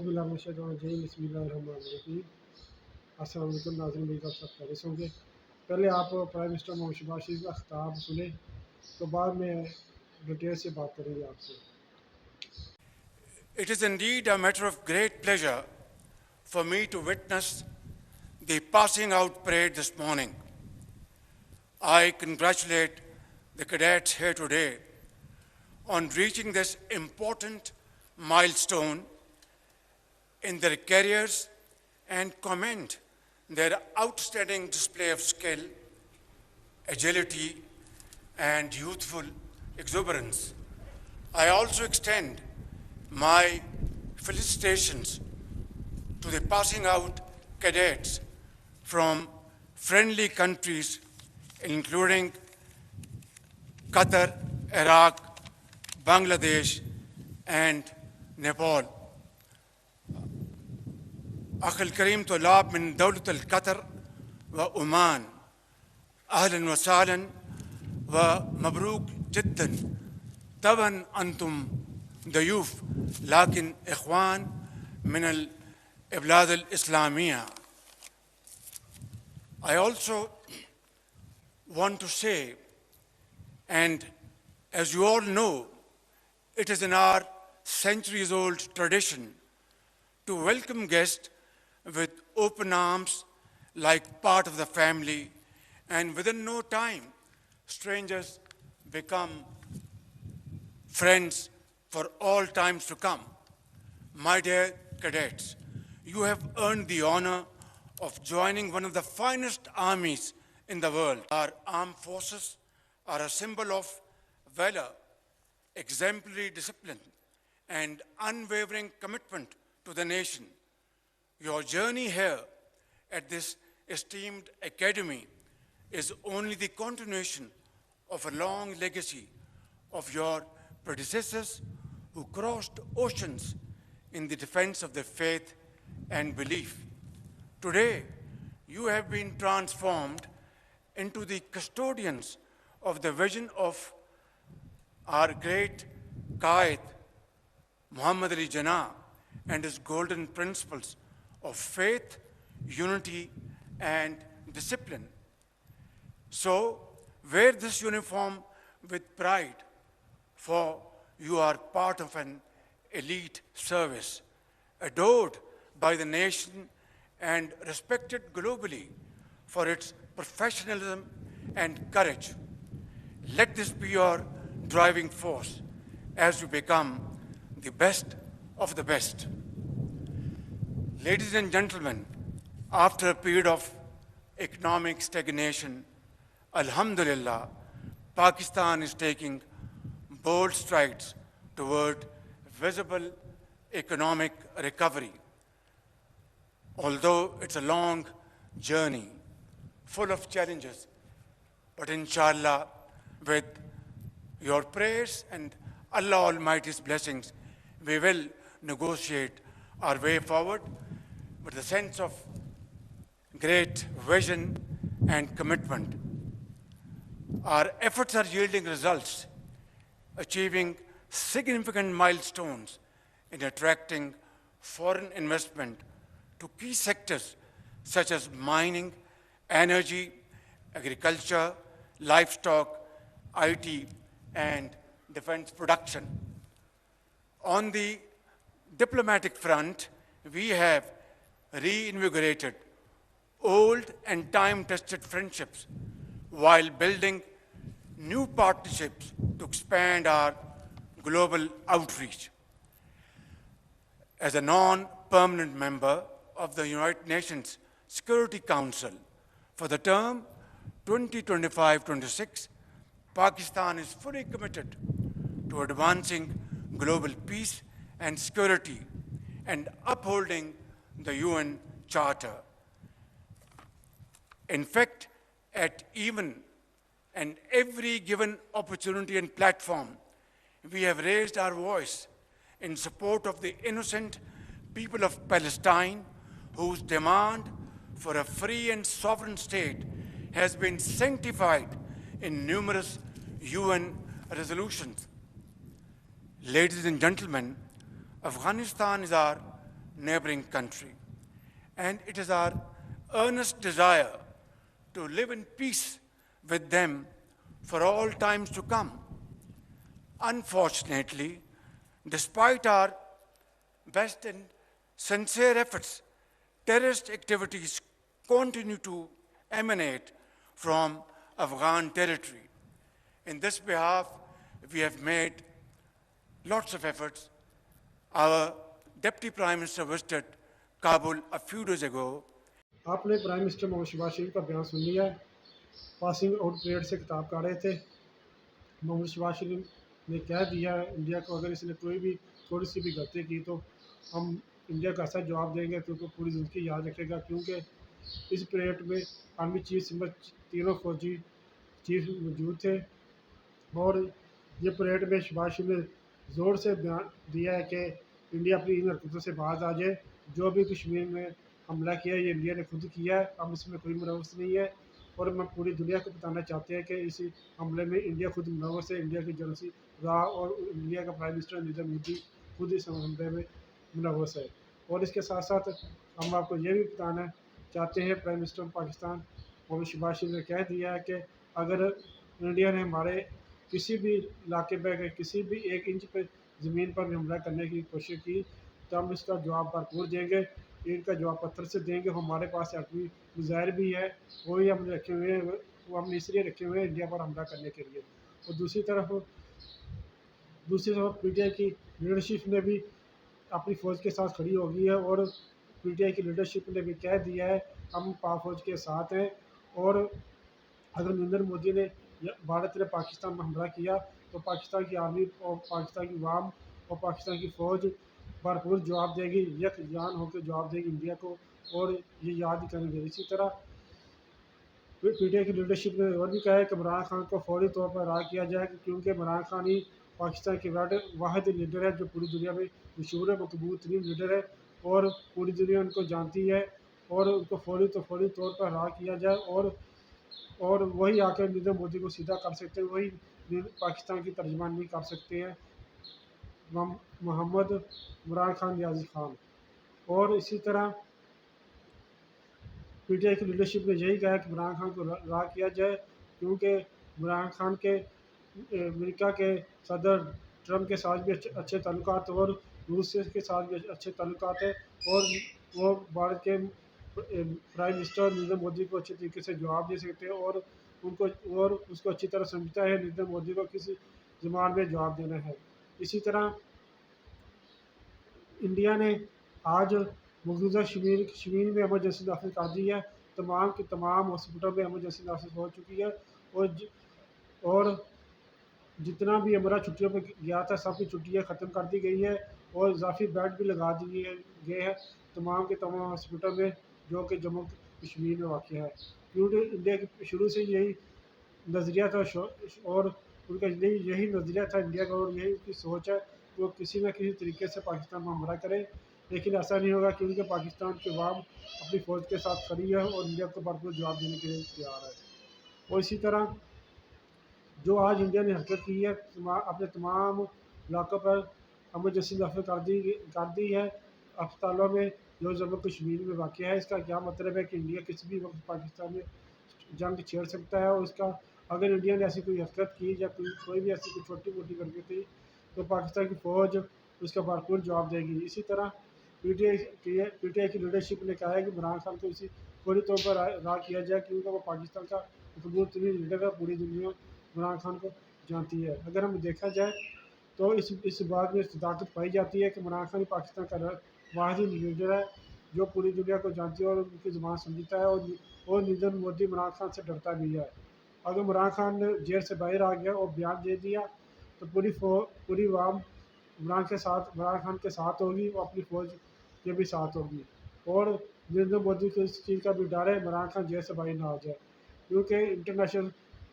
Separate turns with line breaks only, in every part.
बिस्मिल्लाहिर्रहमानिर्रहीम। अस्सलाम वालेकुम नाज़रीन, उम्मीद आप सब खैरियत से होंगे। पहले आप प्राइम मिनिस्टर मोहम्मद शहबाज शरीफ का खिताब सुने, तो बाद में डिटेल से बात करेंगे आपसे।
It is indeed a matter of great pleasure for me to witness the passing out parade this morning. I congratulate the cadets here today on reaching this important milestone in their careers and commend their outstanding display of skill, agility, and youthful exuberance. I also extend my felicitations to the passing out cadets from friendly countries including Qatar, Iraq, Bangladesh, and Nepal. أخي الكريم طلاب من دولة القطر وعمان، أهلا وسهلا ومبروك جدا. طبعا أنتم ضيوف لكن إخوان من البلاد الإسلامية. I also want to say, and as you all know, it is in our centuries-old tradition to welcome guests with open arms like part of the family, and within no time, strangers become friends for all times to come. My dear cadets, you have earned the honor of joining one of the finest armies in the world. Our armed forces are a symbol of valor, exemplary discipline, and unwavering commitment to the nation. Your journey here at this esteemed academy is only the continuation of a long legacy of your predecessors who crossed oceans in the defense of their faith and belief. Today, you have been transformed into the custodians of the vision of our great Qaid, Muhammad Ali Jinnah, and his golden principles of faith, unity, and discipline. So, wear this uniform with pride, for you are part of an elite service, adored by the nation and respected globally for its professionalism and courage. Let this be your driving force as you become the best of the best. Ladies and gentlemen, after a period of economic stagnation, Alhamdulillah, Pakistan is taking bold strides toward visible economic recovery. Although it's a long journey, full of challenges, but inshallah, with your prayers and Allah Almighty's blessings, we will negotiate our way forward with a sense of great vision and commitment. Our efforts are yielding results, achieving significant milestones in attracting foreign investment to key sectors such as mining, energy, agriculture, livestock, IT, and defense production. On the diplomatic front, we have reinvigorated old and time-tested friendships while building new partnerships to expand our global outreach. As a non-permanent member of the United Nations Security Council for the term 2025-26, Pakistan is fully committed to advancing global peace and security and upholding the UN Charter. In fact, at even and every given opportunity and platform, we have raised our voice in support of the innocent people of Palestine whose demand for a free and sovereign state has been sanctified in numerous UN resolutions. Ladies and gentlemen, Afghanistan is our neighboring country. And it is our earnest desire to live in peace with them for all times to come. Unfortunately, despite our best and sincere efforts, terrorist activities continue to emanate from Afghan territory. In this behalf, we have made lots of efforts. Our Deputy Prime Minister visited Kabul a few days ago.
आपने prime minister Mohammad Shahbaz शरीफ का बयान सुन लिया है। Passing out parade से खिताब कर रहे थे। मोहम्मद शहबाज शरीफ ने कह दिया है इंडिया को, अगर इसने कोई भी थोड़ी सी भी गलती की तो हम इंडिया का ऐसा जवाब देंगे क्योंकि पूरी ज़िंदगी याद रखेगा। क्योंकि इस परेड में आर्मी चीफ सिंबल तीनों फौजी चीफ मौजूद थे और ये परेड में शहबाज शरीफ ने ज़ोर से बयान दिया है कि इंडिया अपनी इन हरकतों से बाज आ जाए। जो भी कश्मीर में हमला किया ये इंडिया ने खुद किया है, अब इसमें कोई मुलव्वस नहीं है। और मैं पूरी दुनिया को बताना चाहते हैं कि इस हमले में इंडिया खुद मुलव्वस है। इंडिया की जनरल राह और इंडिया का प्राइम मिनिस्टर नरेंद्र मोदी खुद इस हमले में मुलव्वस है। और इसके साथ साथ हम आपको ये भी बताना चाहते हैं, प्राइम मिनिस्टर पाकिस्तान मोहम्मद शहबाज शरीफ ने कह दिया है कि अगर इंडिया ने हमारे किसी भी इलाके पर किसी भी एक इंच पे ज़मीन पर भी हमला करने की कोशिश की तो हम इसका जवाब भरपूर देंगे। इनका जवाब पत्थर से देंगे। हमारे पास एटमी मिज़ाइल भी है, वो भी हमने रखे हुए हैं, वो हमने इसलिए रखे हुए हैं इंडिया पर हमला करने के लिए। और दूसरी तरफ पीटीआई की लीडरशिप ने भी अपनी फ़ौज के साथ खड़ी हो गई है और पीटीआई की लीडरशिप ने भी कह दिया है हम पाक फ़ौज के साथ हैं। और अगर नरेंद्र मोदी ने भारत ने पाकिस्तान में हमला किया तो पाकिस्तान की आर्मी और पाकिस्तान की वाम और पाकिस्तान की फ़ौज भरपूर जवाब देगी, यकजान होकर जवाब देगी इंडिया को और ये याद करेंगे। इसी तरह पीटीआई की लीडरशिप ने और भी कहा है कि इमरान खान को फौरी तौर पर रिहा किया जाए क्योंकि इमरान खान ही पाकिस्तान के वाहिद लीडर है जो पूरी दुनिया में मशहूर है, मकबूल तरीन लीडर है और पूरी दुनिया उनको जानती है। और उनको फौरी तौर पर रिहा किया जाए और वही आकर नरेंद्र मोदी को सीधा कर सकते हैं, वही पाकिस्तान की तर्जमानी कर सकते हैं मोहम्मद इमरान खान नियाज़ी खान। और इसी तरह पीटीआई की लीडरशिप ने यही कहा कि इमरान खान को रिहा किया जाए क्योंकि इमरान खान के अमेरिका के सदर ट्रम्प के साथ भी अच्छे ताल्लुकात और रूस के साथ भी अच्छे ताल्लुकात है और वो भारत के प्राइम मिनिस्टर नरेंद्र मोदी को अच्छे तरीके से जवाब दे सकते हैं और उसको अच्छी तरह समझता है नरेंद्र मोदी को किस ज़बान में जवाब देना है। इसी तरह इंडिया ने आज मौजूदा कश्मीर में एमरजेंसी नाफिज कर दी है। तमाम की तमाम हॉस्पिटलों में एमरजेंसी नाफिज हो चुकी है और जितना भी हमारा छुट्टियों पर गया था सबकी छुट्टियाँ ख़त्म कर दी गई है और इजाफी बेड भी लगा दिए गए हैं तमाम के तमाम हॉस्पिटल में जो कि जम्मू कश्मीर में वाक़ है। क्योंकि इंडिया की शुरू से यही नज़रिया था और उनका यही नज़रिया था इंडिया का और यही उसकी सोच है कि वो किसी न किसी तरीके से पाकिस्तान में हमला करे। लेकिन ऐसा नहीं होगा क्योंकि पाकिस्तान के अवाम अपनी फ़ौज के साथ खड़ी है और इंडिया को भरपूर जवाब देने के लिए तैयार है। और इसी तरह जो आज इंडिया ने हरकत की है अपने तमाम इलाकों पर एमरजेंसी नाफिज कर दी है अस्पतालों में जो जम्मू कश्मीर में वाक़ है। इसका क्या मतलब है कि इंडिया किसी भी वक्त पाकिस्तान में जंग छेड़ सकता है और इसका अगर इंडिया ने ऐसी कोई हरकत की या कोई भी ऐसी कोई छोटी मोटी हरकत की तो पाकिस्तान की फ़ौज उसका भरपूर जवाब देगी। इसी तरह पीटीआई की लीडरशिप ने कहा है कि इमरान खान को इसी फौरी तौर पर रिहा किया जाए क्योंकि वो पाकिस्तान का मकबूल तरीन लीडर है, पूरी दुनिया इमरान खान को जानती है। अगर हम देखा जाए तो इस बात में सदाकत पाई जाती है कि इमरान खान पाकिस्तान का वाहिद लीडर है जो पूरी दुनिया को जानती है और उनकी ज़ुबान समझता है और नरेंद्र मोदी इमरान खान से डरता भी है। अगर इमरान खान ने जेल से बाहर आ गया और बयान दे दिया तो पूरी वाम इमरान खान के साथ होगी, वो अपनी फ़ौज के भी साथ होगी। और नरेंद्र मोदी को इस चीज़ का भी डर है इमरान खान जेल से बाहर ना आ जाए क्योंकि इंटरनेशनल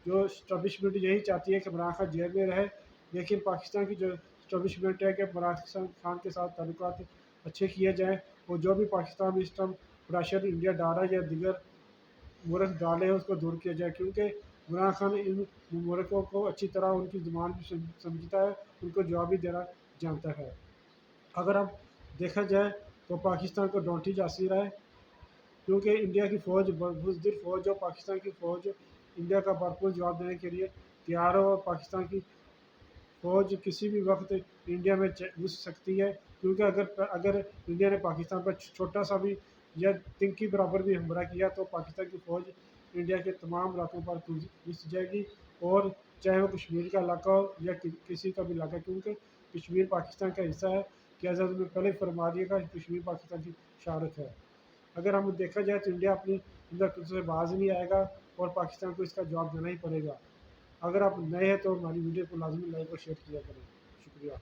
जो इस्टैब्लिशमेंट यही चाहती है कि इमरान खान जेल में रहे। लेकिन पाकिस्तान की जो इस्टैब्लिशमेंट है कि इमरान खान के साथ ताल्लुकात अच्छे किए जाएँ और जो भी पाकिस्तान में इस टाइम प्रेशर इंडिया डाल रहा है या दीगर मुल्क डाले हैं उसको दूर किया जाए क्योंकि इमरान खान इन मुल्कों को अच्छी तरह उनकी ज़ुबान भी समझता है, उनको जवाब भी देना जानता है। अगर अब देखा जाए तो पाकिस्तान को डोंटी जासी रहा है, क्योंकि इंडिया की फ़ौज बुज़दिल फ़ौज और पाकिस्तान की फ़ौज इंडिया का भरपूर जवाब देने के लिए तैयार हो, और पाकिस्तान की फ़ौज किसी भी वक्त इंडिया में घुस सकती है, क्योंकि अगर अगर इंडिया ने पाकिस्तान पर छोटा सा भी या तिनकी बराबर भी हमला किया तो पाकिस्तान की फ़ौज इंडिया के तमाम इलाकों पर घुस जाएगी, और चाहे वो कश्मीर का इलाका हो या किसी का भी इलाका, क्योंकि कश्मीर पाकिस्तान का हिस्सा है। क्या में पहले फरमा दिया था कश्मीर पाकिस्तान की शारत है। अगर हम देखा जाए तो इंडिया अपनी इंदर से बाज नहीं आएगा और पाकिस्तान को इसका जवाब देना ही पड़ेगा। अगर आप नए हैं तो हमारी वीडियो को लाजमी लाइक और शेयर किया करें। शुक्रिया।